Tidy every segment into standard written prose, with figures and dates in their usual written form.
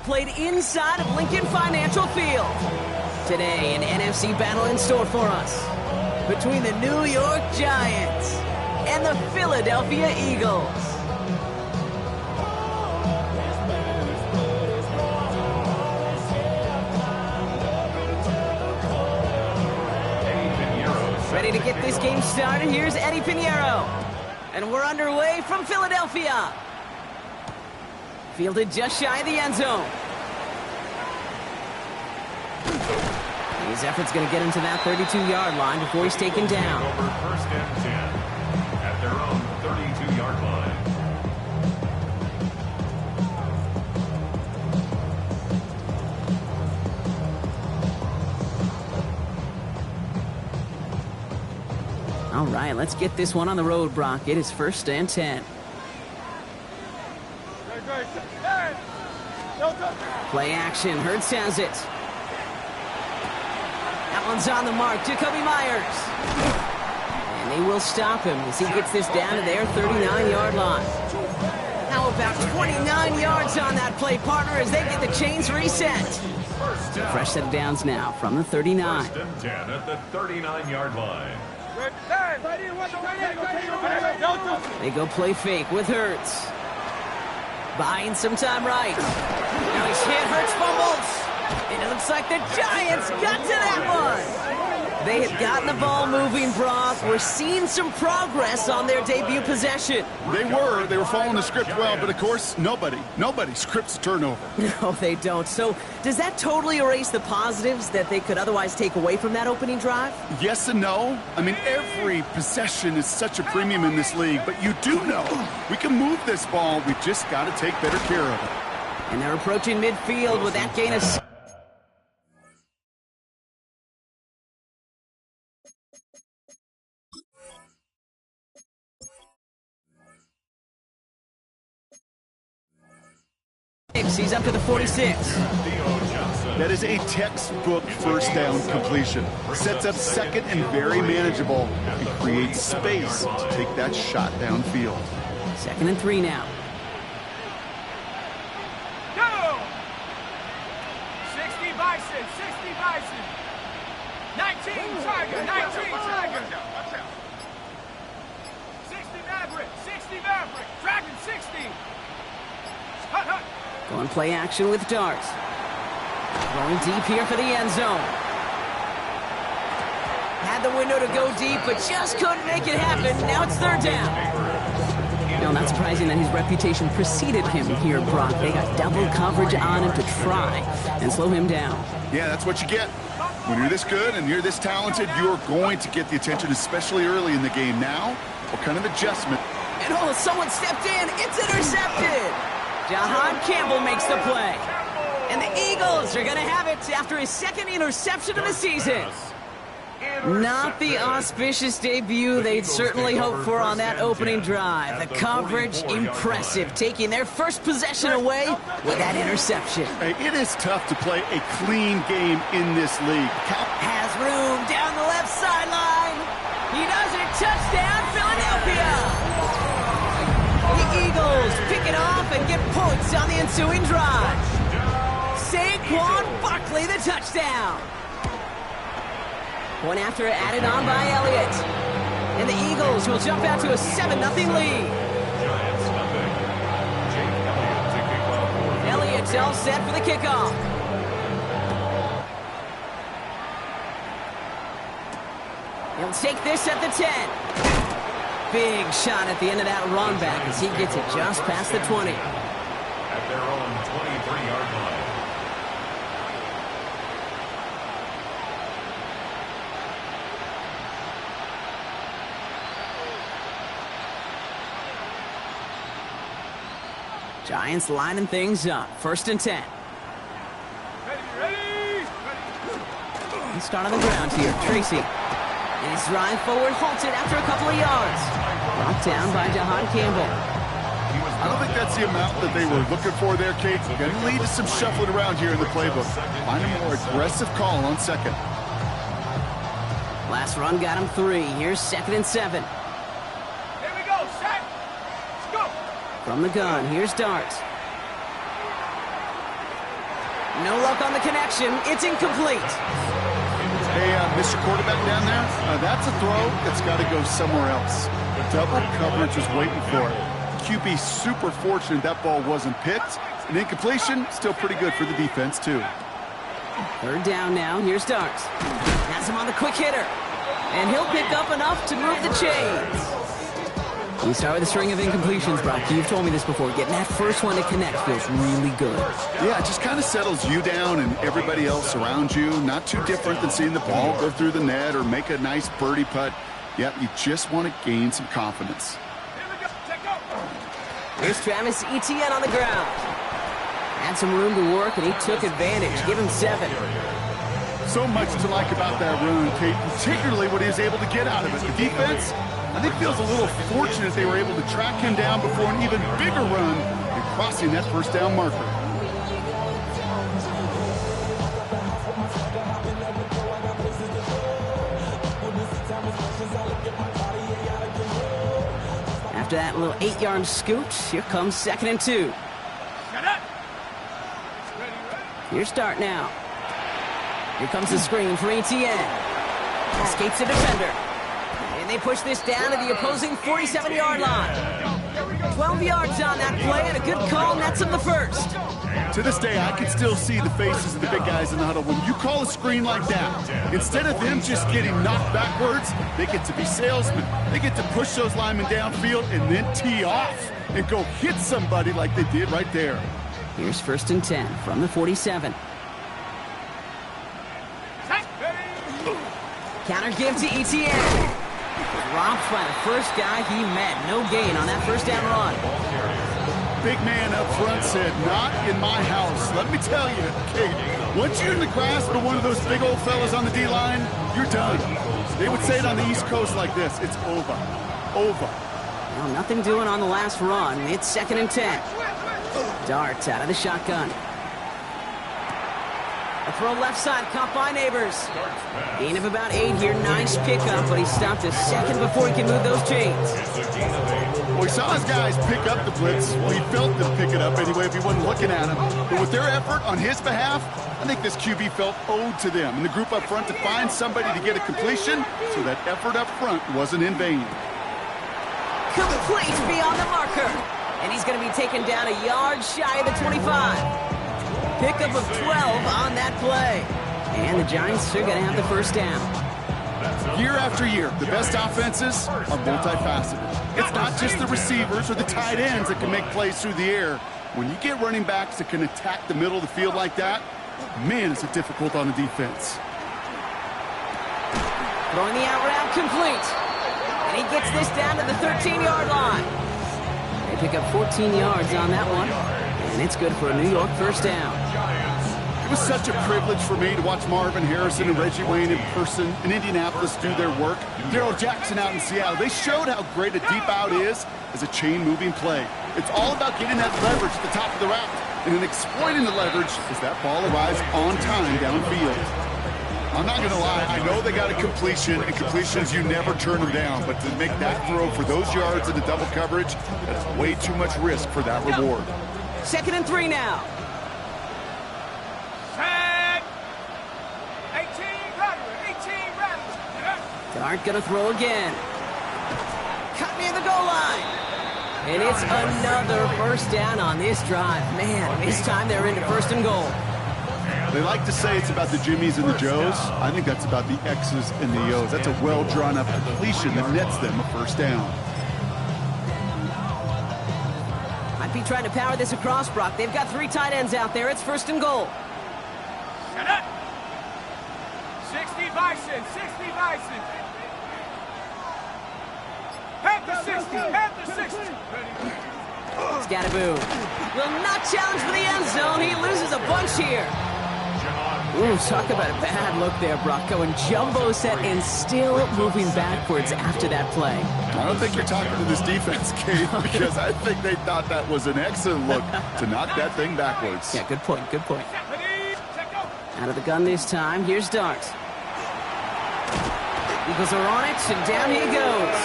Played inside of Lincoln Financial Field. Today, an NFC battle in store for us between the New York Giants and the Philadelphia Eagles. Ready to get this game started? Here's Eddie Pinheiro. And we're underway from Philadelphia. Fielded just shy of the end zone. His effort's going to get him to that 32-yard line before he's taken down. Over first and 10 at their own 32-yard line. All right, let's get this one on the road, Brock. It is first and 10. Play action. Hurts has it. That one's on the mark. Jakobi Meyers. And they will stop him as he gets this down to their 39-yard line. How about 29 yards on that play, partner, as they get the chains reset. Fresh set of downs now from the 39. First and 10 at the 39-yard line. They go play fake with Hurts. Buying some time right. Now he's hit. Hurts fumbles. And it looks like the Giants got to that one. They had gotten the ball moving, Brock. We're seeing some progress on their debut possession. They were following the script well, but of course, nobody scripts a turnover. No, they don't. So does that totally erase the positives that they could otherwise take away from that opening drive? Yes and no. I mean, every possession is such a premium in this league, but you do know we can move this ball. We just got to take better care of it. And they're approaching midfield with that gain of... He's up to the 46. That is a textbook first down completion. Sets up second and very manageable and creates space to take that shot downfield. 2nd and 3 now. Go! 60 Bison, 60 Bison. 19 Tiger, 19 Tiger. 60 Maverick, 60 Maverick. Dragon 60. Hut, hut. Going play action with darts. Going deep here for the end zone. Had the window to go deep, but just couldn't make it happen. Now it's 3rd down. No, not surprising that his reputation preceded him here, Brock. They got double coverage on him to try and slow him down. Yeah, that's what you get. When you're this good and you're this talented, you're going to get the attention, especially early in the game. Now, what kind of adjustment? And oh, someone stepped in. It's intercepted. Jahan Campbell makes the play. And the Eagles are going to have it after his 2nd interception of the season. Not the auspicious debut they'd certainly hoped for on that opening drive. The coverage, impressive, taking their first possession away with that interception. Hey, it is tough to play a clean game in this league. Has room down the left sideline. He does it. Touchdown, Philadelphia. The Eagles pick it off and get points on the ensuing drive. Saquon Barkley, the touchdown. One after added on by Elliott. And the Eagles will jump out to a 7-0 lead. Elliott's all set for the kickoff. He'll take this at the 10. Big shot at the end of that run back as he gets it just past the 20. At their own 23-yard line. Giants lining things up. 1st and 10. Ready. Let's start on the ground here. Tracy. And his drive forward halted after a couple of yards. Brought down by Jahan Campbell. I don't think that's the amount that they were looking for there, Kate. Going to lead to some shuffling around here in the playbook. Find a more aggressive call on 2nd. Last run got him 3. Here's 2nd and 7. Here we go, set. Let's go. From the gun, here's Darts. No luck on the connection. It's incomplete. Hey, Mr. Quarterback down there, that's a throw that's got to go somewhere else. Double coverage was waiting for it. QB super fortunate that ball wasn't picked. An incompletion, still pretty good for the defense, too. Third down now. Here's Darts. Has him on the quick hitter. And he'll pick up enough to move the chains. You start with a string of incompletions, Brock. You've told me this before. Getting that first one to connect feels really good. Yeah, it just kind of settles you down and everybody else around you. Not too different than seeing the ball go through the net or make a nice birdie putt. Yeah, you just want to gain some confidence. Here's Travis Etienne on the ground. Had some room to work, and he took advantage. Give him 7. So much to like about that run, Kate, particularly what he was able to get out of it. The defense, I think, feels a little fortunate they were able to track him down before an even bigger run and crossing that first down marker. After that little 8-yard scoot, here comes 2nd and 2. Here's Dart now. Here comes the screen for Etienne. Escapes the defender. And they push this down to the opposing 47-yard line. 12 yards on that play, and a good call nets him the first. To this day, I can still see the faces of the big guys in the huddle. When you call a screen like that, instead of them just getting knocked backwards, they get to be salesmen. They get to push those linemen downfield and then tee off and go hit somebody like they did right there. Here's 1st and 10 from the 47. Counter give to Etienne. Romped by the first guy he met. No gain on that first down run. Big man up front said, "Not in my house." Let me tell you, Kate, once you're in the grasp of one of those big old fellas on the D-line, you're done. They would say it on the East Coast like this: it's over. Over. Well, nothing doing on the last run. It's 2nd and 10. Darts out of the shotgun. A throw left side, caught by Neighbors. Gain of about 8 here. Nice pickup, but he stopped a second before he can move those chains. Well, he saw his guys pick up the blitz. Well, he felt them pick it up anyway if he wasn't looking at him. But with their effort on his behalf, I think this QB felt owed to them and the group up front to find somebody to get a completion, so that effort up front wasn't in vain. Complete beyond the marker. And he's going to be taken down a yard shy of the 25. Pickup of 12 on that play. And the Giants are going to have the first down. Year after year, the best offenses are multifaceted. It's not just the receivers or the tight ends that can make plays through the air. When you get running backs that can attack the middle of the field like that, man, is it difficult on the defense. Throwing the out route complete. And he gets this down to the 13-yard line. They pick up 14 yards on that one. And it's good for a New York first down. It was such a privilege for me to watch Marvin Harrison and Reggie Wayne in person in Indianapolis do their work. Darrell Jackson out in Seattle. They showed how great a deep out is as a chain-moving play. It's all about getting that leverage at the top of the route and then exploiting the leverage as that ball arrives on time downfield. I'm not going to lie, I know they got a completion, and completions, you never turn them down, but to make that throw for those yards in the double coverage, that's way too much risk for that reward. 2nd and 3 now. Set. 18 Rattler. Dart gonna throw again. Cut near the goal line. And it's another first down on this drive. Man, this time they're into 1st and goal. They like to say it's about the Jimmies and the Joes. I think that's about the X's and the O's. That's a well-drawn-up completion that nets them a first down. Might be trying to power this across, Brock. They've got 3 tight ends out there. It's 1st and goal. Shut up. 60 Bison. 60 Bison. Head to 60. Head to 60. Scattaboo will not challenge for the end zone. He loses a bunch here. Ooh, talk about a bad look there, Brock. Going jumbo set and still moving backwards after that play. I don't think you're talking to this defense, Kate, because I think they thought that was an excellent look to knock that thing backwards. Yeah, good point, good point. Out of the gun this time. Here's Dart. Eagles are on it, and down he goes.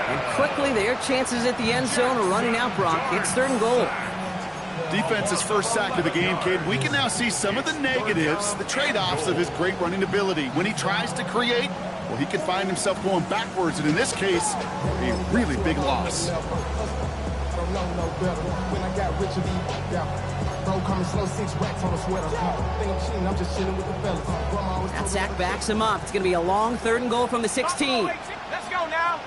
And quickly, their chances at the end zone are running out, Brock. It's 3rd and goal. Defense's first sack of the game, kid. We can now see some of the negatives, the trade-offs of his great running ability. When he tries to create, well, he can find himself going backwards, and in this case, a really big loss. That sack backs him up. It's going to be a long 3rd and goal from the 16. Let's go now.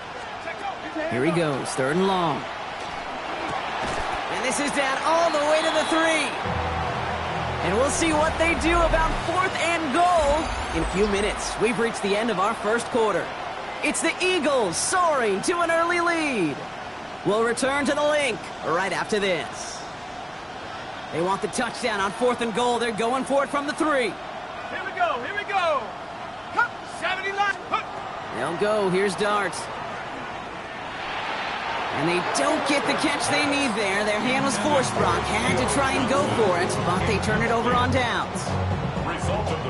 Here he goes, 3rd and long. And this is down all the way to the 3. And we'll see what they do about 4th and goal in a few minutes. We've reached the end of our first quarter. It's the Eagles soaring to an early lead. We'll return to the link right after this. They want the touchdown on 4th and goal. They're going for it from the 3. Here we go. Here we go. 70 line. They'll go. Here's Darts. And they don't get the catch they need there. Their hand was forced. Brock had to try and go for it, but they turn it over on downs.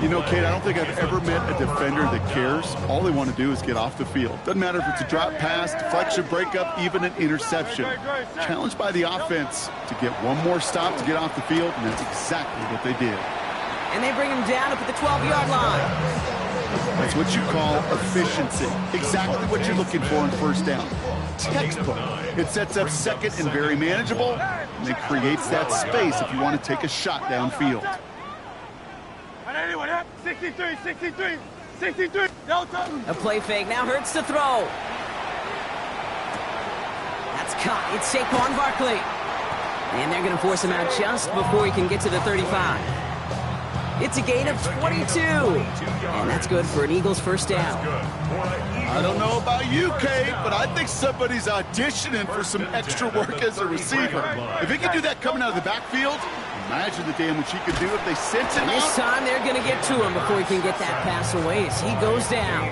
You know, Kate, I don't think I've ever met a defender that cares. All they want to do is get off the field. Doesn't matter if it's a drop pass, deflection, breakup, even an interception. Challenged by the offense to get one more stop to get off the field, and that's exactly what they did. And they bring him down up at the 12-yard line. That's what you call efficiency. Exactly what you're looking for in first down. Textbook. It sets up second and very manageable, and it creates that space if you want to take a shot downfield. 63, 63, 63. Delta. A play fake now hurts to throw. That's caught. It's Saquon Barkley. And they're going to force him out just before he can get to the 35. It's a gain of 22. And that's good for an Eagles first down. I don't know about you, Kate, but I think somebody's auditioning for some extra work as a receiver. If he can do that coming out of the backfield, imagine the damage he could do if they sent it And this time they're going to get to him before he can get that pass away as he goes down.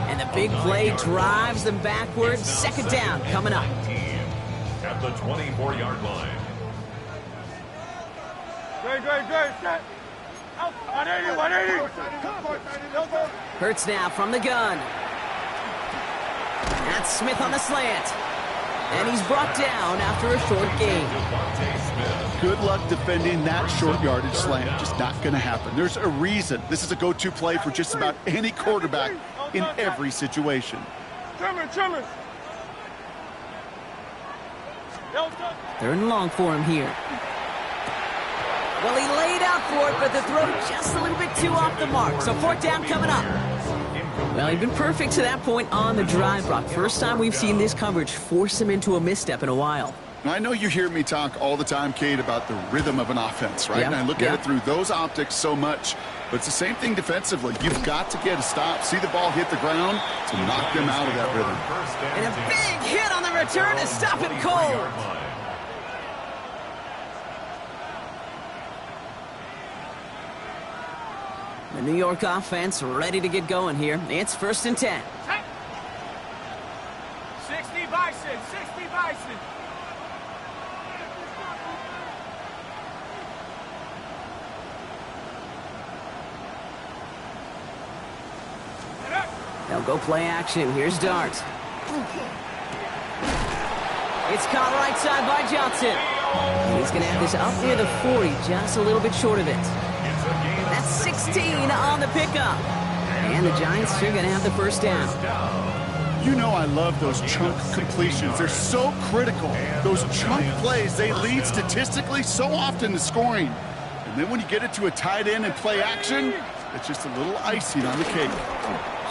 And the big play drives them backwards. Second down coming up. At the 24-yard line. Great. Set. 180. Hurts now from the gun. That's Smith on the slant. And he's brought down after a short gain. Good luck defending that short yardage slant. Just not going to happen. There's a reason. This is a go-to play for just about any quarterback in every situation. Trimmers. 3rd and long for him here. Well, he laid out for it, but the throw just a little bit too off the mark. So 4th down coming up. Well, he'd been perfect to that point on the drive, Brock. First time we've seen this coverage force him into a misstep in a while. Now, I know you hear me talk all the time, Kate, about the rhythm of an offense, right? Yeah, And I look at it through those optics so much. But it's the same thing defensively. You've got to get a stop, see the ball hit the ground to knock them out of that rhythm. And a big hit on the return to stop him cold. The New York offense ready to get going here. It's 1st and 10. 60 Bison. They'll go play action. Here's Dart. It's caught right side by Johnson. And he's going to have this up near the 40, just a little bit short of it. That's 16 on the pickup. And the Giants are going to have the first down. You know I love those chunk completions. They're so critical. Those chunk plays, they lead statistically so often to scoring. And then when you get it to a tight end and play action, it's just a little icing on the cake.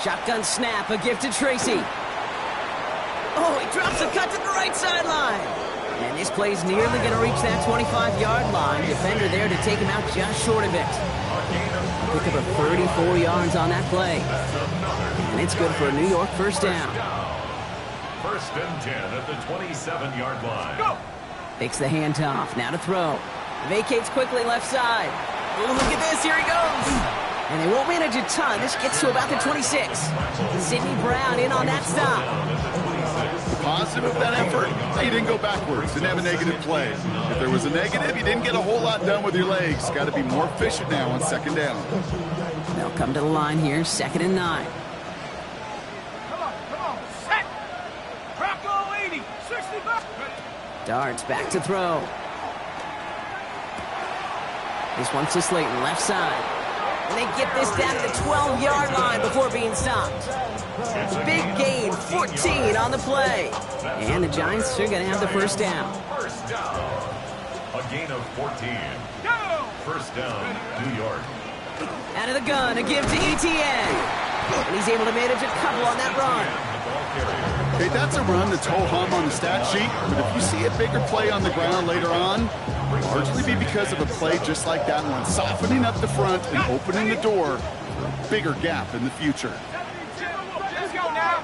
Shotgun snap, a gift to Tracy. Oh, he drops a cut to the right sideline. And this play's nearly going to reach that 25-yard line. Defender there to take him out just short of it. Pick up a 34 yards on that play. And it's good for a New York first down. 1st and 10 at the 27-yard line. Go! Takes the handoff, now to throw. Vacates quickly left side. Oh, look at this, here he goes. And they won't manage a ton. This gets to about the 26. Sidney Brown in on that stop. Positive of that effort, he didn't go backwards, didn't have a negative play. If there was a negative, you didn't get a whole lot done with your legs. Got to be more efficient now on 2nd down. They'll come to the line here, 2nd and 9. Come on. Set. Crack 80. 60 back. Darts back to throw. This one's to Slayton, left side. And they get this down to the 12-yard line before being stopped. Big gain, 14 on the play. And the Giants are going to have the first down. First down. A gain of 14. First down, New York. Out of the gun, a give to Etienne. And he's able to manage a couple on that run. Okay, that's a run that's ho-hum on the stat sheet, but if you see a bigger play on the ground later on, it'll largely be because of a play just like that one, softening up the front and opening the door for a bigger gap in the future. Let's go now.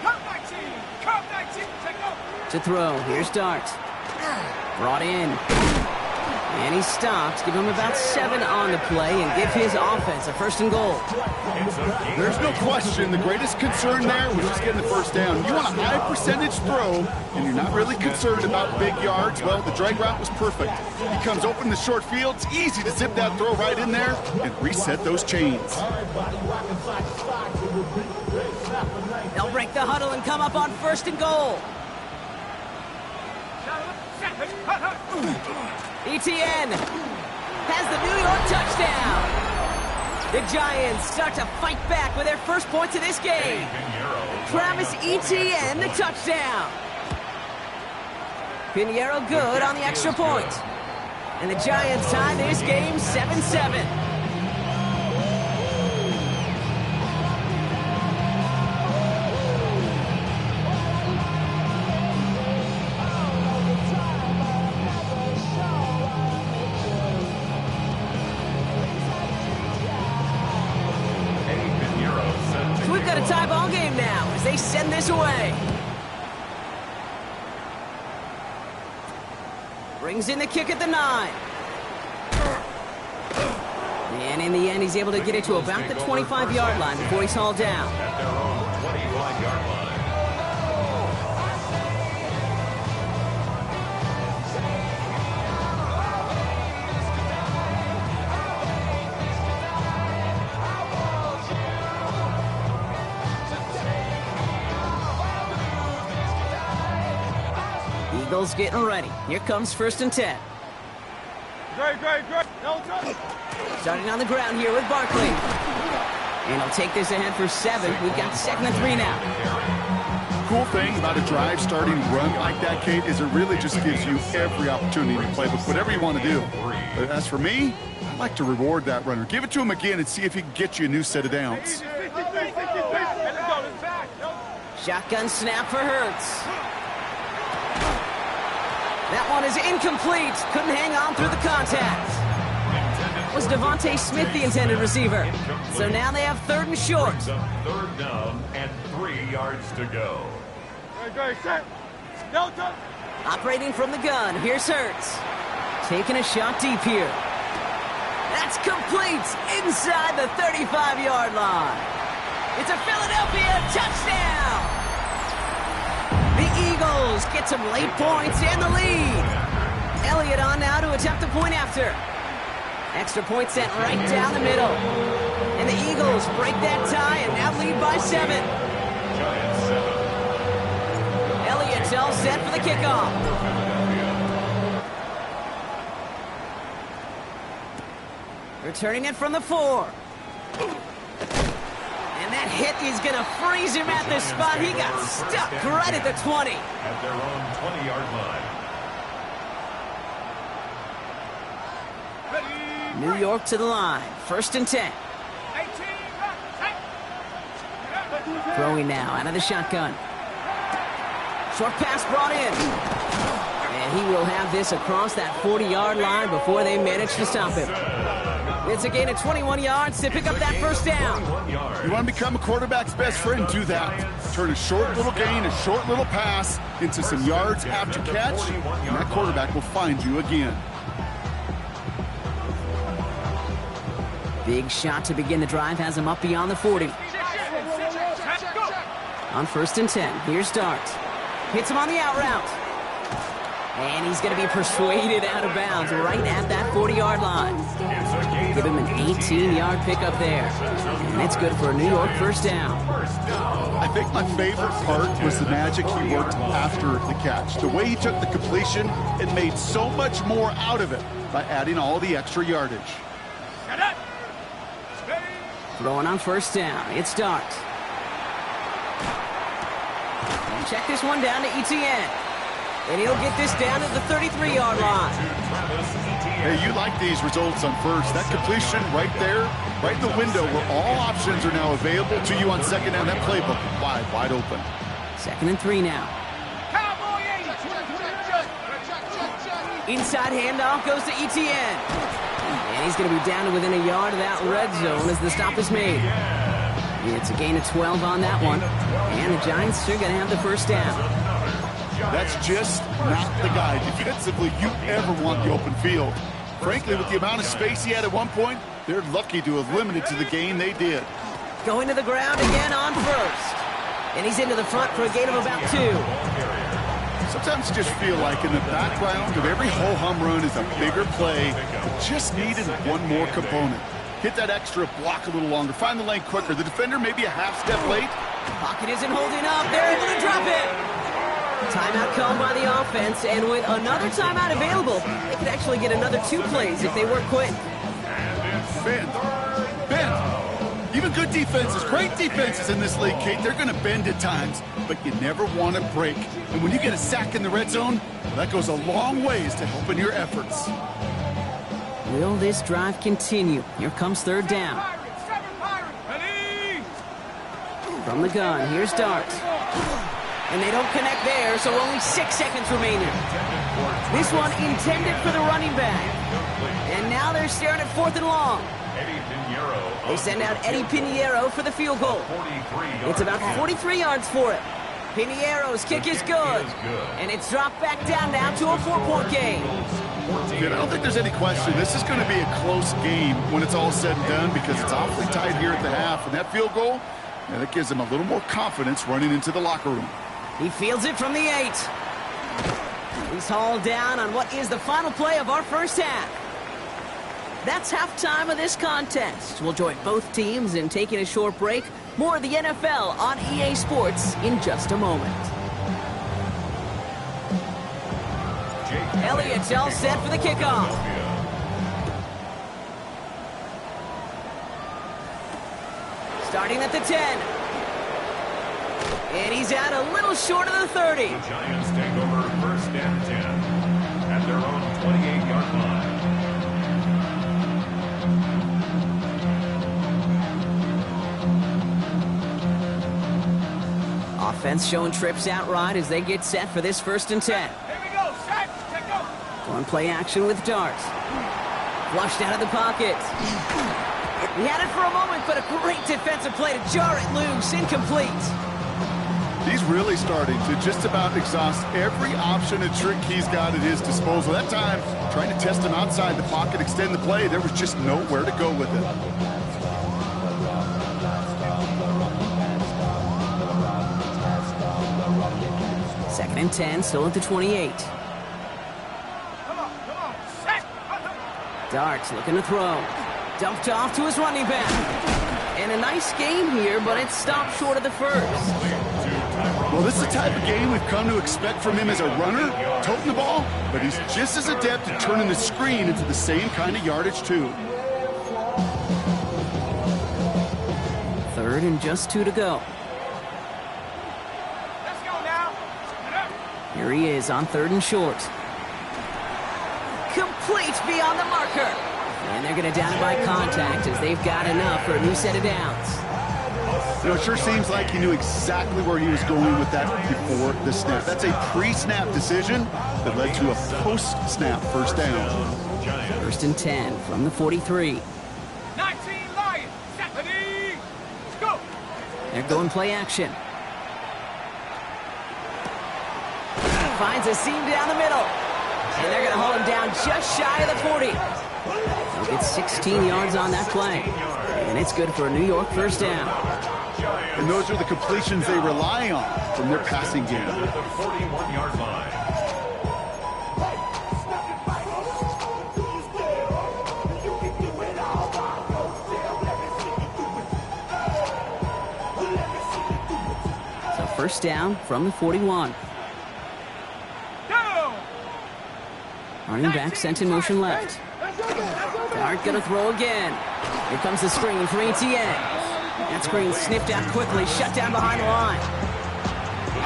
Come 19. Take over. To throw, here's Dart. Brought in. And he stops. Give him about 7 on the play and give his offense a first and goal. There's no question the greatest concern there was just getting the first down. You want a high percentage throw, and you're not really concerned about big yards. Well, the drag route was perfect. He comes open in the short field. It's easy to zip that throw right in there and reset those chains. They'll break the huddle and come up on first and goal. Etienne has the New York touchdown. The Giants start to fight back with their first points of this game. Travis Etienne, the touchdown. Pinheiro good on the extra point. And the Giants tie this game 7-7. Tie ball game now as they send this away. Brings in the kick at the 9. And in the end, he's able to get it to about the 25-yard line before he's hauled down. At their own 25-yard line. Eagles getting ready. Here comes first and 10. Great. Starting on the ground here with Barkley. And he'll take this ahead for 7. We've got 2nd and 3 now. Cool thing about a drive starting run like that, Kate, is it really just gives you every opportunity to play with whatever you want to do. But as for me, I like to reward that runner. Give it to him again and see if he can get you a new set of downs. Shotgun snap for Hurts. That one is incomplete. Couldn't hang on through the contact. Was Devontae Smith the intended receiver? So now they have 3rd and short. Third down and 3 yards to go. Operating from the gun. Here's Hurts. Taking a shot deep here. That's complete inside the 35-yard line. It's a Philadelphia touchdown. The Eagles get some late points and the lead. Elliott on now to attempt the point after. Extra point sent right down the middle. And the Eagles break that tie and now lead by 7. Giants 7. Elliott's all set for the kickoff. Returning it from the 4. And that hit is going to freeze him at the spot. He got stuck right at the 20. At their own 20-yard line. New York to the line. 1st and 10. Throwing now out of the shotgun. Short pass brought in. And he will have this across that 40-yard line before they manage to stop him. It's a gain of 21 yards to pick up that first down. You want to become a quarterback's best friend, do that. Turn a short little gain, a short little pass into some yards after catch, and that quarterback will find you again. Big shot to begin the drive has him up beyond the 40. On 1st and 10, here's Dart. Hits him on the out route. And he's going to be persuaded out of bounds right at that 40-yard line. Give him an 18-yard pickup there. And that's good for a New York first down. I think my favorite part was the magic he worked after the catch. The way he took the completion, it made so much more out of it. by adding all the extra yardage. Set it. Steady. Throwing on first down. It's Starks. Check this one down to Etienne. And he'll get this down to the 33-yard line. Hey, you like these results on first. That completion right there, right in the window where all options are now available to you on second down. That playbook wide open. 2nd and 3 now. Cowboy 80. Inside handoff goes to Etienne. And he's going to be down to within a yard of that red zone as the stop is made. It's a gain of 12 on that one. And the Giants are going to have the first down. That's just not the guy defensively you ever want the open field. Frankly, with the amount of space he had at one point, they're lucky to have limited to the gain they did. Going to the ground again on first. And he's into the front for a gain of about 2. Sometimes you just feel like in the background of every ho-hum run is a bigger play that just needed one more component. Hit that extra block a little longer. Find the lane quicker. The defender may be a half step late. Pocket isn't holding up. They're able to drop it. Timeout called by the offense, and with another timeout available, they could actually get another 2 plays if they work quick. Bend. Even good defenses, great defenses in this league, Kate, they're going to bend at times, but you never want to break. And when you get a sack in the red zone, well, that goes a long ways to helping your efforts. Will this drive continue? Here comes 3rd down. Ready. From the gun, here's Darts. And they don't connect there, so only 6 seconds remaining. This one intended for the running back. And now they're staring at 4th and long. They send out Eddie Pinheiro for the field goal. It's about 43 yards for it. Pinheiro's kick is good. And it's dropped back down now to a 4-point game. I don't think there's any question. This is going to be a close game when it's all said and done because it's awfully tight here at the half. And that field goal, that gives them a little more confidence running into the locker room. He fields it from the 8. He's hauled down on what is the final play of our first half. That's halftime of this contest. We'll join both teams in taking a short break. More of the NFL on EA Sports in just a moment. Elliott's all set for the kickoff. Starting at the 10. And he's out a little short of the 30. The Giants take over 1st and 10 at their own 28-yard line. Offense showing trips out right as they get set for this 1st and 10. Here we go. Set. Check go. Going play action with Darts. Flushed out of the pocket. He had it for a moment, but a great defensive play to jar it loose. Incomplete. He's really starting to just about exhaust every option and trick he's got at his disposal. That time, trying to test him outside the pocket, extend the play, there was just nowhere to go with it. Second and 10, still at the 28. Come on. Set. Darts looking to throw. Dumped off to his running back. And a nice game here, but it stopped short of the 1st. Well, this is the type of game we've come to expect from him as a runner, toting the ball, but he's just as adept at turning the screen into the same kind of yardage, too. 3rd and just 2 to go. Let's go now. Here he is on 3rd and short. Complete beyond the marker. And they're going to down it by contact as they've got enough for a new set of downs. You know, it sure seems like he knew exactly where he was going with that before the snap. That's a pre-snap decision that led to a post-snap 1st down. 1st and 10 from the 43. 19 Lions. Set. Ready. Let's go. They're going play action. Finds a seam down the middle. And they're going to hold him down just shy of the 40. He'll get 16 yards on that play. And it's good for a New York 1st down. And those are the completions they rely on from their passing game. The 41-yard line. So 1st down from the 41. Go. Running back sent in motion left. Dart gonna throw again. Here comes the screen for Etienne. That screen snipped out quickly, shut down behind the line.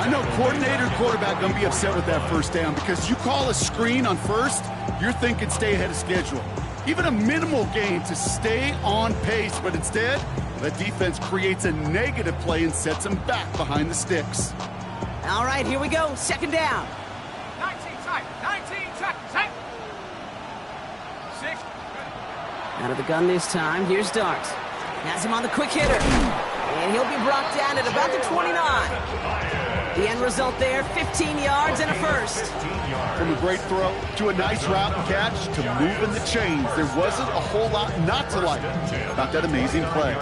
I know coordinator and quarterback going to be upset with that first down because you call a screen on first, you're thinking stay ahead of schedule. Even a minimal gain to stay on pace, but instead, that defense creates a negative play and sets them back behind the sticks. All right, here we go. Second down. 19 tight. 19 tight. 6. Out of the gun this time. Here's Dart. Has him on the quick hitter. And he'll be brought down at about the 29. The end result there, 15 yards and a first. From a great throw to a nice route and catch to moving the chains, there wasn't a whole lot not to like about that amazing play.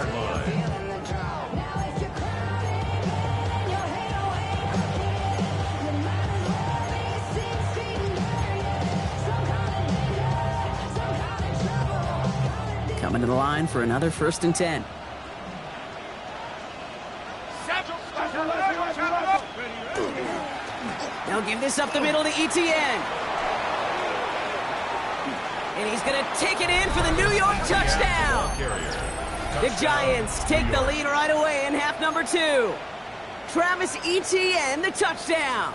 Coming to the line for another 1st and 10. They'll give this up the middle to Etienne. And he's going to take it in for the New York touchdown. The Giants take the lead right away in half number 2. Travis Etienne, the touchdown.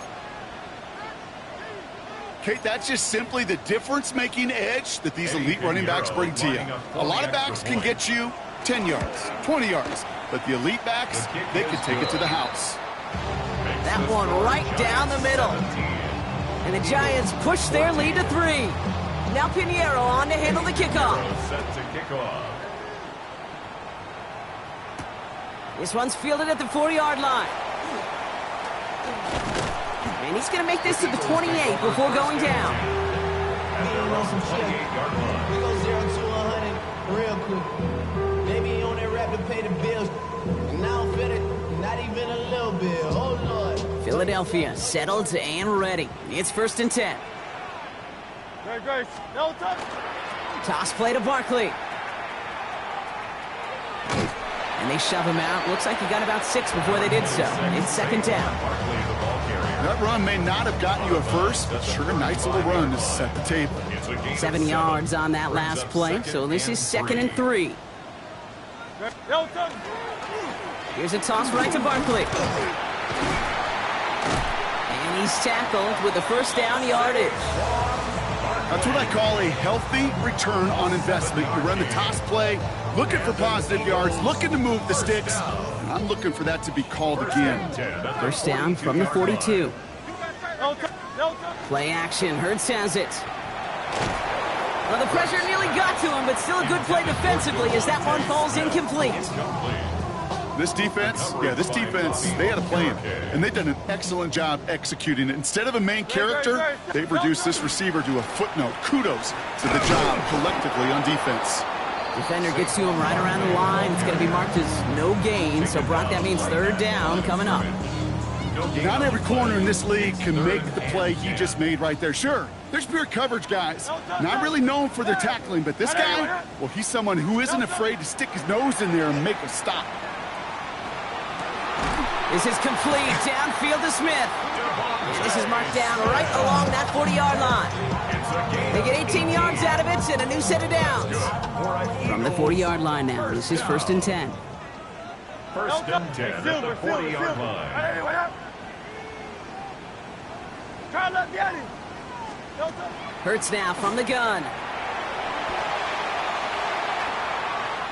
Kate, that's just simply the difference-making edge that these elite running backs bring to you. A lot of backs can get you 10 yards, 20 yards, but the elite backs, they can take it to the house. That one right down the middle. And the Giants push their lead to 3. Now Pinheiro on to handle the kickoff. This one's fielded at the 40-yard line. And he's going to make this to the 28 before going down. We go 0 to 100 real quick. Maybe you on that rap to pay the bills. And now I'm fitted, not even a little bit. Oh, Lord. Philadelphia settled and ready. It's 1st and 10. Great. No touch. Toss play to Barkley. And they shove him out. Looks like he got about 6 before they did so. It's 2nd down. That run may not have gotten you a first, but sure, a nice little run to set the table. 7 yards on that last play, so this is 2nd and 3. No touch. Here's a toss right to Barkley. And he's tackled with the 1st down yardage. That's what I call a healthy return on investment. You run the toss play, looking for positive yards, looking to move the sticks. And I'm looking for that to be called again. 1st down from the 42. No touch. Play action. Hurts has it. Well, the pressure nearly got to him, but still a good play defensively as that one falls incomplete. This defense, they had a plan, and they've done an excellent job executing it. Instead of a main character, they've reduced this receiver to a footnote. Kudos to the job collectively on defense. Defender gets to him right around the line. It's going to be marked as no gain, so Brock, that means 3rd down coming up. Not every corner in this league can make the play he just made right there. Sure, there's pure coverage guys, not really known for their tackling, but this guy, well, he's someone who isn't afraid to stick his nose in there and make a stop. This is complete. Downfield to Smith. And this is marked down right along that 40-yard line. They get 18 yards out of it and a new set of downs. From the 40-yard line now, this is 1st and 10. 1st and 10 at the 40-yard line. Hurts now from the gun.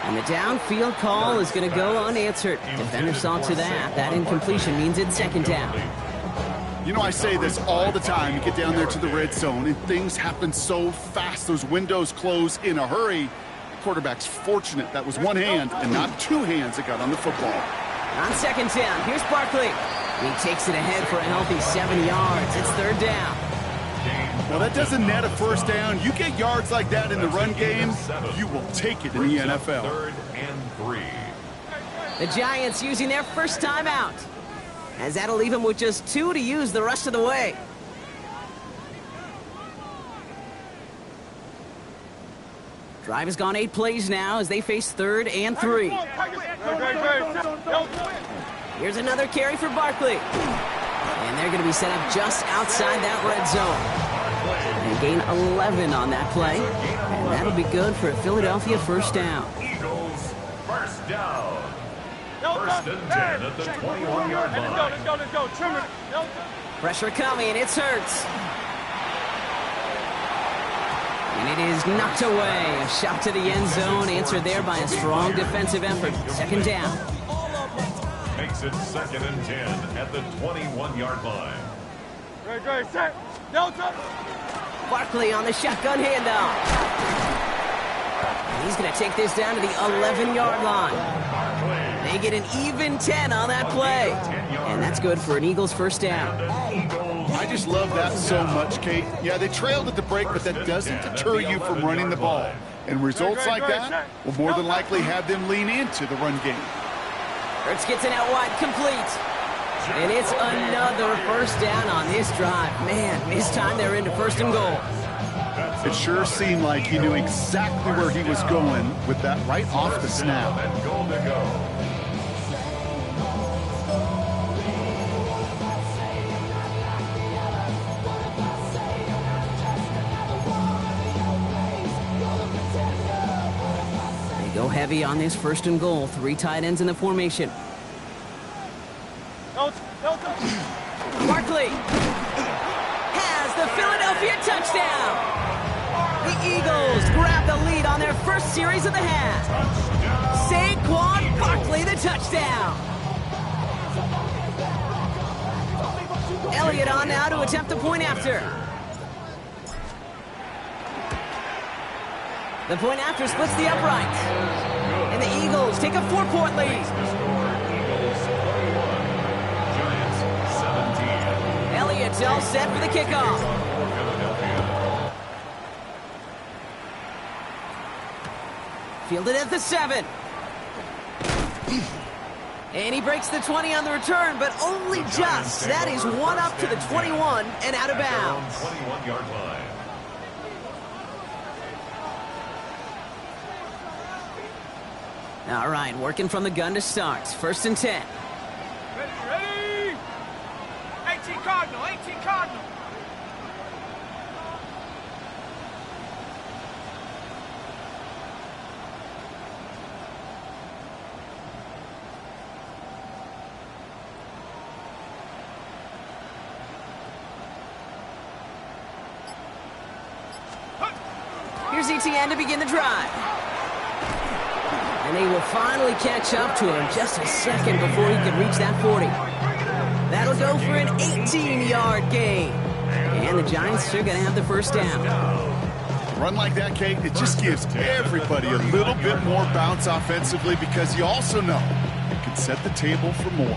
And the downfield call is going to go unanswered. Defender saw to that. That incompletion means it's 2nd down. You know, I say this all the time. You get down there to the red zone, and things happen so fast. Those windows close in a hurry. The quarterback's fortunate that was one hand and not 2 hands that got on the football. On 2nd down, here's Barkley. He takes it ahead for a healthy 7 yards. It's 3rd down. Well, that doesn't net a 1st down. You get yards like that in the run game, you will take it in the NFL. 3rd and 3. The Giants using their first timeout, as that'll leave them with just 2 to use the rest of the way. Drive has gone 8 plays now as they face 3rd and 3. Here's another carry for Barkley. And they're going to be set up just outside that red zone. They gain 11 on that play, and that'll be good for a Philadelphia first down. Eagles, first down. First and 10 at the 21-yard line. Let's go. Trimmer. Pressure coming, it's Hurts. And it is knocked away. A shot to the end zone, answered there by a strong defensive effort. Second down. Makes it 2nd and 10 at the 21-yard line. Great, set. Delta. Barkley on the shotgun handoff. And he's going to take this down to the 11-yard line. They get an even 10 on that play. And that's good for an Eagles first down. I just love that so much, Kate. Yeah, they trailed at the break, but that doesn't deter you from running the ball. And results like that will more than likely have them lean into the run game. Hurts gets it out wide, complete. And it's another first down on this drive. Man, this time they're into first and goal. It sure seemed like he knew exactly where he was going with that right off the snap. And goal to go. Go heavy on this first and goal. 3 tight ends in the formation. Barkley has the Philadelphia touchdown. The Eagles grab the lead on their first series of the half. Saquon Barkley, the touchdown. Elliott on now to attempt the point after. The point after splits the upright. And the Eagles take a 4-point lead. Eagles 21, Giants 17. Elliott's all set for the kickoff. Fielded at the 7. And he breaks the 20 on the return, but only just. That is one up to the 21 and out of bounds. 21-yard line. All right, working from the gun to start. First and 10. Ready. 18 Cardinal. Here's ETN to begin the drive. And they will finally catch up to him just a second before he can reach that 40. That'll go for an 18-yard gain. And the Giants are going to have the first down. Run like that, Kate, it just gives everybody a little bit more bounce offensively because you also know it can set the table for more.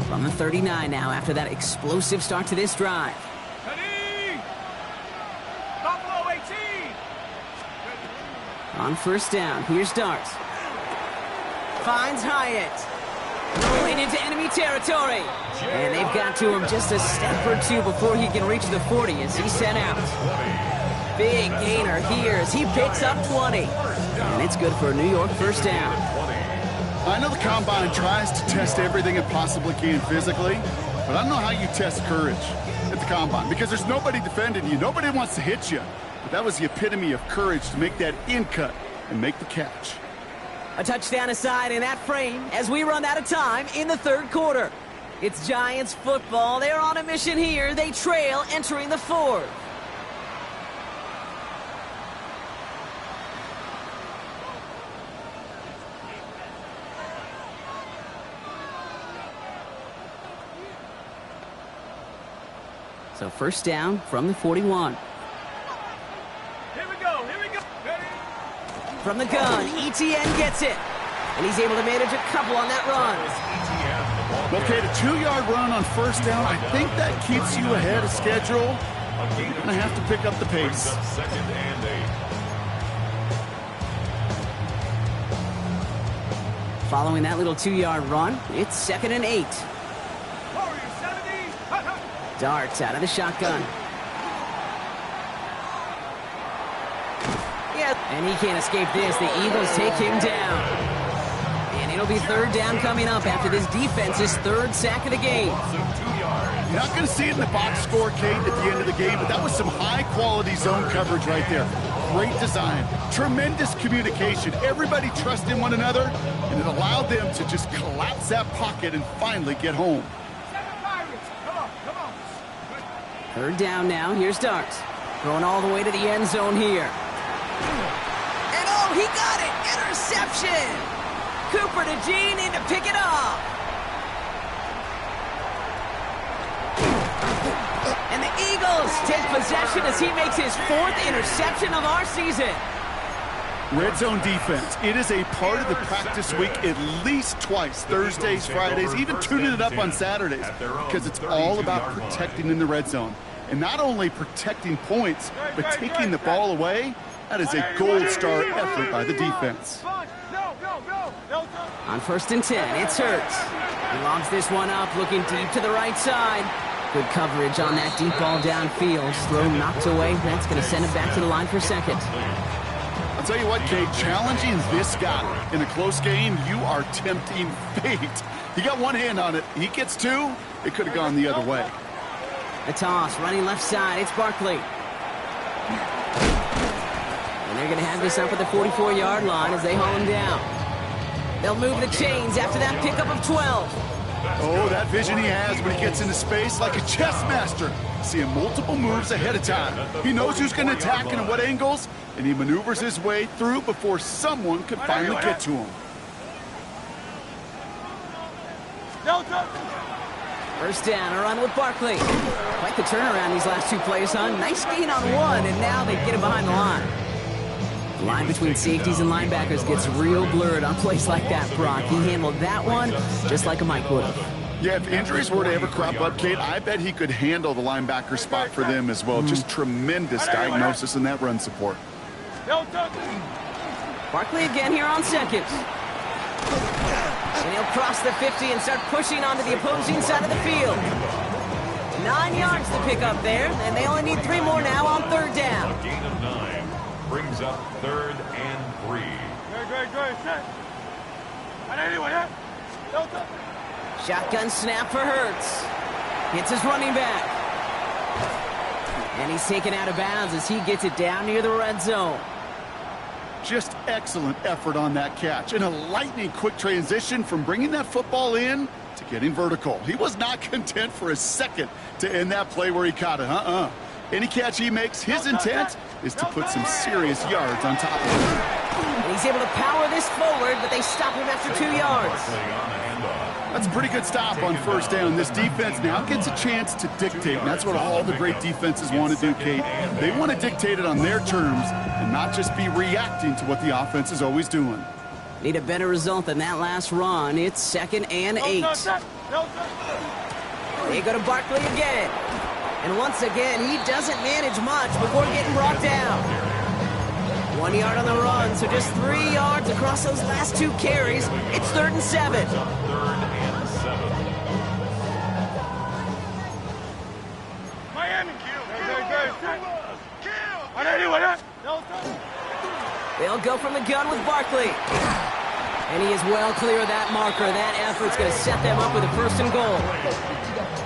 From the 39 now after that explosive start to this drive. Ready. Buffalo 18. On first down, here's Darts. Finds Hyatt. Rolling into enemy territory. And they've got to him just a step or two before he can reach the 40 as he set out. Big gainer here as he picks up 20. And it's good for a New York first down. I know the Combine tries to test everything it possibly can physically, but I don't know how you test courage at the Combine because there's nobody defending you. Nobody wants to hit you. But that was the epitome of courage to make that in cut and make the catch. A touchdown aside in that frame as we run out of time in the third quarter. It's Giants football. They're on a mission here. They trail entering the fourth. So first down from the 41. Here we go. Ready. From the gun, ETN gets it. And he's able to manage a couple on that run. Okay, the 2-yard run on first down, I think that keeps you ahead of schedule. You're going to have to pick up the pace. Second and 8. Following that little 2-yard run, it's 2nd and 8. Warrior 70. Darts out of the shotgun. Yeah, and he can't escape this. The Eagles take him down. And it'll it'll be third down coming up after this defense's third sack of the game. You're not going to see it in the box score, Kate, at the end of the game, but that was some high-quality zone coverage right there. Great design, tremendous communication. Everybody trusting one another, and it allowed them to just collapse that pocket and finally get home. Third down now. Here's Darks. Throwing all the way to the end zone here. And oh, he got it! Interception! Cooper to Gene in to pick it off. And the Eagles take possession as he makes his fourth interception of our season. Red zone defense. It is a part of the practice week at least twice, Thursdays, Fridays, even tuning it up on Saturdays, because it's all about protecting in the red zone. And not only protecting points, but taking the ball away. That is a gold star effort by the defense. On 1st and 10, it's Hurts. He lobs this one up, looking deep to the right side. Good coverage on that deep ball downfield. Throw knocked away. That's going to send him back to the line for second. I'll tell you what, Kate, challenging this guy in a close game, you are tempting fate. He got one hand on it. He gets two. It could have gone the other way. The toss, running left side. It's Barkley. And they're going to have this up at the 44-yard line as they haul him down. They'll move the chains after that pickup of 12. Oh, that vision he has when he gets into space like a chess master. Seeing multiple moves ahead of time. He knows who's going to attack and at what angles, and he maneuvers his way through before someone could finally get to him. First down, a run with Barkley. Quite the turnaround these last two plays, huh? Nice gain on one, and now they get him behind the line. The line between safeties and linebackers gets real blurred on plays like that, Brock. He handled that one just like a Mike would have. Yeah, if injuries were to ever crop up, Kate, I bet he could handle the linebacker spot for them as well. Just tremendous diagnosis in that run support. Barkley again here on second. And he'll cross the 50 and start pushing onto the opposing side of the field. 9 yards to pick up there, and they only need 3 more now on third down. A gain of 9 brings up 3rd and 3. Shotgun snap for Hurts. Hits his running back. And he's taken out of bounds as he gets it down near the red zone. Just excellent effort on that catch. And a lightning quick transition from bringing that football in to getting vertical. He was not content for a second to end that play where he caught it. Any catch he makes, his intent is to put some serious yards on top of it. And he's able to power this forward, but they stop him after 2 yards. That's a pretty good stop on first down. This defense now gets a chance to dictate, and that's what all the great defenses want to do, Kate. They want to dictate it on their terms and not just be reacting to what the offense is always doing. Need a better result than that last run. It's 2nd and 8. They go to Barkley again. And once again, he doesn't manage much before getting brought down. 1 yard on the run, so just 3 yards across those last 2 carries. It's 3rd and 7. 3rd and 7. Miami. They'll go from the gun with Barkley. And he is well clear of that marker. That effort's going to set them up with a 1st and goal.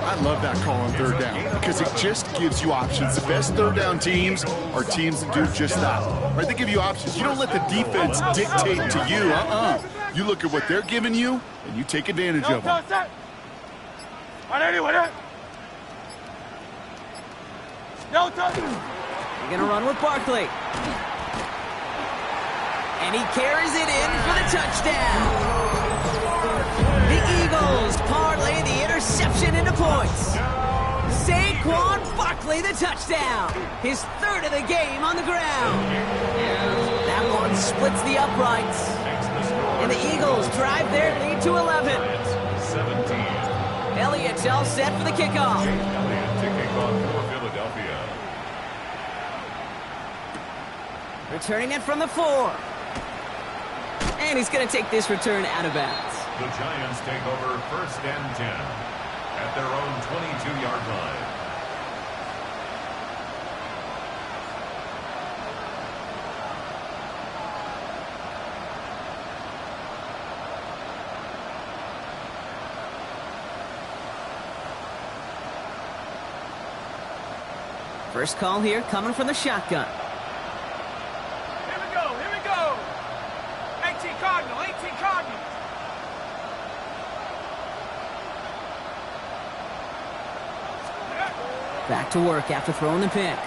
I love that call on third down because it just gives you options. The best third down teams are teams that do just that. Right? They give you options. You don't let the defense dictate to you. You look at what they're giving you, and you take advantage of them. You're going to run with Barkley. And he carries it in for the touchdown. The Eagles parlay the interception into points. Saquon Barkley, the touchdown. His 3rd of the game on the ground. That one splits the uprights. And the Eagles drive their lead to 11. 17. Elliott's all set for the kickoff. Elliott to kick off for Philadelphia. Returning it from the 4. And he's going to take this return out of bounds. The Giants take over 1st and 10 at their own 22-yard line. First call here coming from the shotgun. Here we go, here we go. 18 Cardinal, 18 Cardinal. Back to work after throwing the pick.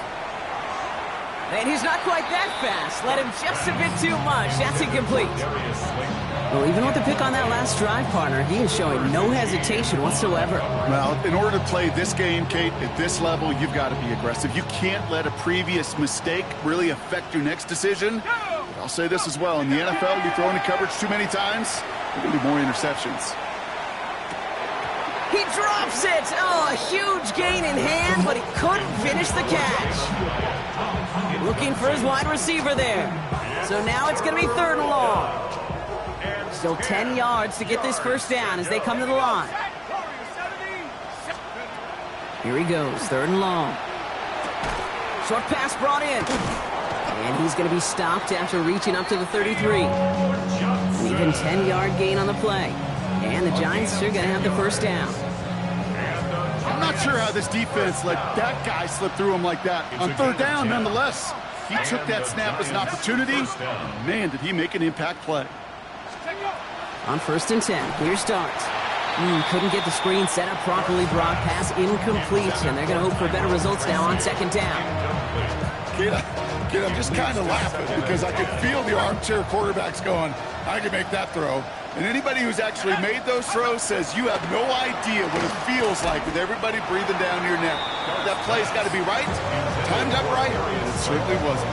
And he's not quite that fast. Let him just a bit too much. That's incomplete. Well, even with the pick on that last drive, partner, he is showing no hesitation whatsoever. Well, in order to play this game, Kate, at this level, you've got to be aggressive. You can't let a previous mistake really affect your next decision. But I'll say this as well. In the NFL, you throw into coverage too many times, there will be more interceptions. He drops it! Oh, a huge gain in hand, but he couldn't finish the catch. Looking for his wide receiver there. So now it's going to be 3rd and long. Still 10 yards to get this first down as they come to the line. Here he goes, 3rd and long. Short pass brought in. And he's going to be stopped after reaching up to the 33. An even 10-yard gain on the play. And the Giants are going to have the first down. I'm not sure how this defense let that guy slip through him like that. On 3rd down, nonetheless, he took that snap as an opportunity. And man, did he make an impact play. On 1st and 10, here's starts. Couldn't get the screen set up properly. Brock, pass incomplete, and they're going to hope for better results now on 2nd down. Kid, I'm just kind of laughing because I can feel the armchair quarterbacks going, I can make that throw. And anybody who's actually made those throws says you have no idea what it feels like with everybody breathing down your neck. That play's got to be right, timed up right, and it certainly wasn't.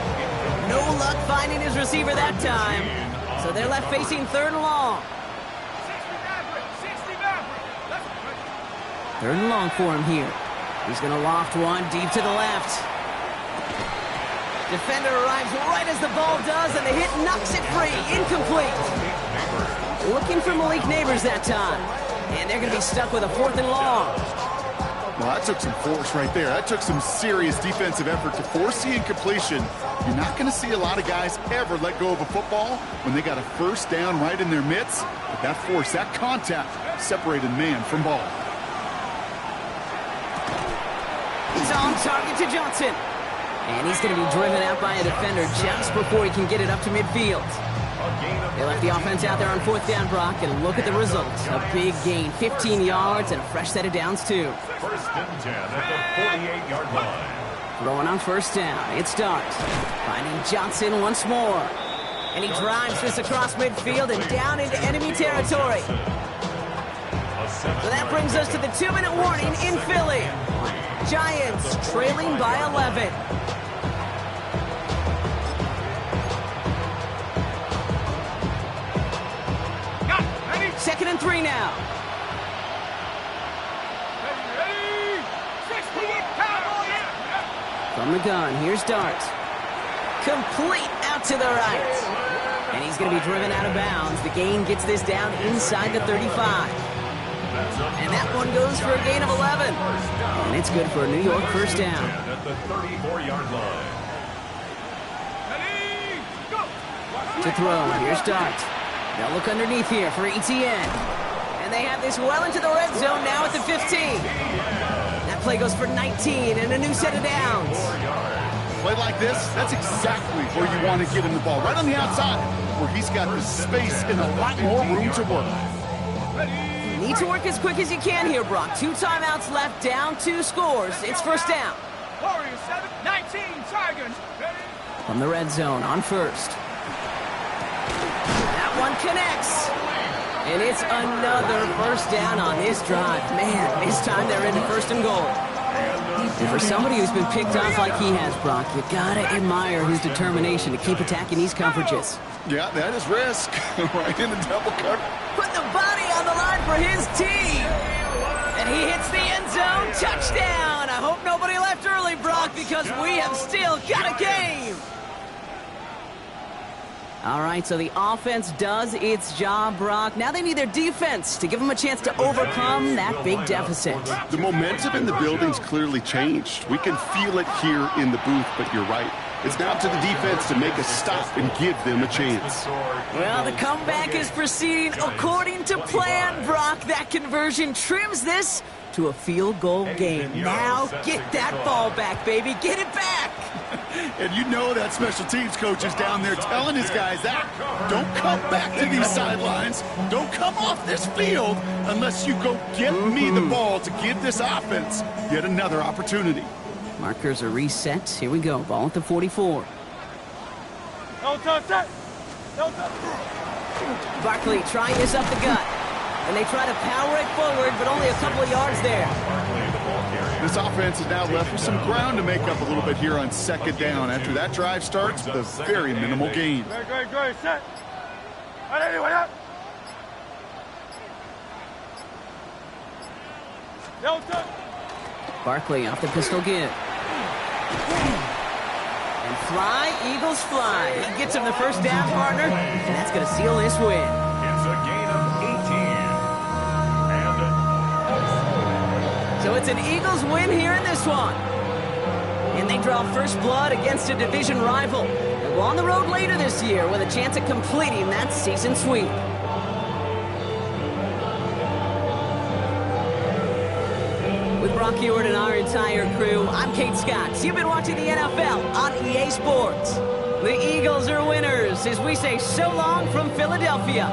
No luck finding his receiver that time. So they're left facing 3rd and long. 3rd and long for him here. He's going to loft one deep to the left. Defender arrives right as the ball does, and the hit knocks it free. Incomplete. Looking for Malik Neighbors that time. And they're going to be stuck with a 4th and long. Well, that took some force right there. That took some serious defensive effort to force the incompletion. You're not going to see a lot of guys ever let go of a football when they got a first down right in their midst. But that force, that contact, separated man from ball. He's on target to Johnson. And he's going to be driven out by a defender just before he can get it up to midfield. They left the offense out there on 4th down, Brock, and look at the results. A big gain, 15 yards, and a fresh set of downs, too. 1st and 10 at the 48-yard line. Throwing on 1st down, it starts. Finding Johnson once more. And he drives this across midfield and down into enemy territory. So that brings us to the 2-minute warning in Philly. Giants trailing by 11. 2nd and 3 now. Ready, 60, Cowboys. From the gun, here's Dart. Complete out to the right. And he's going to be driven out of bounds. The gain gets this down inside the 35. And that one goes for a gain of 11. And it's good for a New York first down. At the 34-yard line. Ready, go. To throw, here's Dart. They'll look underneath here for ETN. And they have this well into the red zone now at the 15. That play goes for 19 and a new set of downs. Play like this, that's exactly where you want to give him the ball. Right on the outside, where he's got the space and a lot more room to work. Need to work as quick as you can here, Brock. 2 timeouts left, down 2 scores. It's first down. Warriors 7, 19, Tigers. Ready. From the red zone on 1st. That one connects. And it's another first down on this drive. Man, this time they're into 1st and goal. And for somebody who's been picked off like he has, Brock, you gotta admire his determination to keep attacking these coverages. Yeah, that is risk. Right in the double cover. Put the body on the line for his team. And he hits the end zone. Touchdown. I hope nobody left early, Brock, because we have still got a game. All right, so the offense does its job, Brock. Now they need their defense to give them a chance to overcome that big deficit. The momentum in the building's clearly changed. We can feel it here in the booth, but you're right. It's now up to the defense to make a stop and give them a chance. Well, the comeback is proceeding according to plan, Brock. That conversion trims this to a field goal game. Now get that ball back, baby. Get it back. And you know that special teams coach is down there telling his guys that. Don't come back to these sidelines. Don't come off this field unless you go get me the ball to give this offense yet another opportunity. Markers are reset. Here we go. Ball at the 44. Barkley trying this up the gut. And they try to power it forward, but only a couple of yards there. This offense is now left with some ground to make up a little bit here on second down after that drive starts with a very minimal gain. Great, set. Barkley off the pistol give. And fly, Eagles fly. He gets him the first down, partner, and that's going to seal this win. It's a gain of 18. So it's an Eagles win here in this one. And they draw first blood against a division rival. They'll go on the road later this year with a chance at completing that season sweep. With Brock Huard and our entire crew, I'm Kate Scott. You've been watching the NFL on EA Sports. The Eagles are winners as we say so long from Philadelphia.